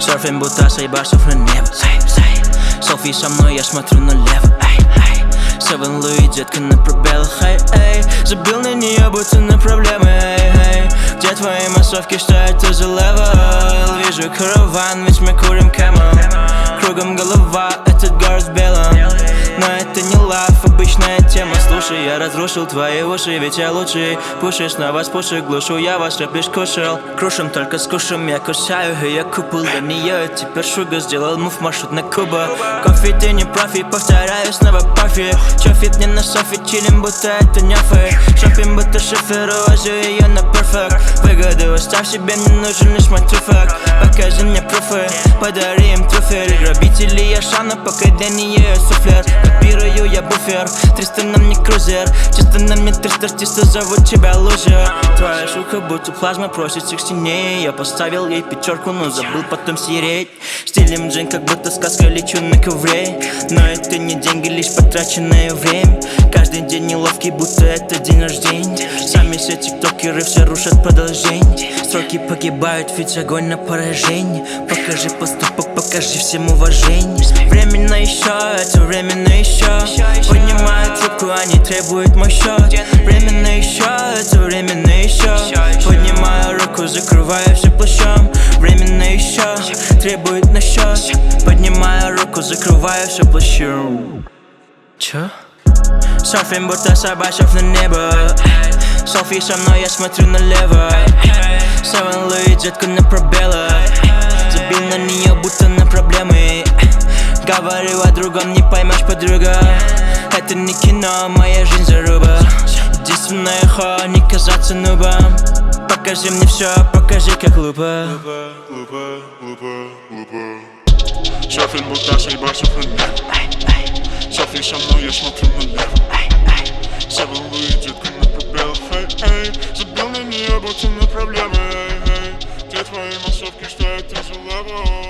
Серфим, будто съебашься на небо. Селфи со мной, я смотрю налево. Севен Луи, детка на пробелах. Забил на нее, будто на проблемы. Где твои массовки, что это за левел? Вижу караван, ведь мы курим Camel. Кругом голова, этот город в белом. Но это не лайф, обычная тема. Слушай, я разрушил твои уши, ведь я лучший. Пушишь на вас, пуши, глушу, я вас рэп лишь кушал. Крушим, только с кушем, я кусаю ее купол. Для нее теперь шуга, сделал мув, маршрут на Куба. Кофе, ты не профи, повторяю снова профи. Чофит не на софе, чилим, будто это нефы. Шопим, будто шифер, увожу ее на перфект. Выгоду оставь себе, мне нужен лишь мой труфак. Покажи мне пруфы, подари им труфер. Грабители я шана, пока для нее суфлер. Копирую я буфер, 300 на мне крузер. Чисто на мне 300 артистов зовут тебя лузер. Твоя шутка будто плазма просится к стене. Я поставил ей пятерку, но забыл потом стереть. Стилем джин, как будто сказка, лечу на ковре. Но это не деньги, лишь потраченное время. Каждый день неловкий, будто это день рождения. Сами все тиктокеры все рушат продолжение. Строки погибают, ведь огонь на поражение. Покажи поступок, покажи всем уважение. Временно еще, это временно еще. Поднимаю трубку, они требуют мой счет. Временно еще, это временно еще. Поднимаю руку, закрываю все плащом. Временно еще, требует на счет. Поднимаю руку, закрываю все плащом. Чё? Серфим, будто собачек на небо. Селфи со мной, я смотрю налево. Севен Луи, детка на пробелах. Забил на нее, будто на проблемы. Говорю о другом, не поймешь, подруга. Это не кино, моя жизнь заруба. Единственное хо, не казаться нубом. Покажи мне все, покажи, как глупо. Серфим, будто съебашься на небо. Селфи со мной, я смотрю налево. Севен Луи, детка на пробелах. Забил на нее, будто на проблемы. Где твои массовки, что это за лево?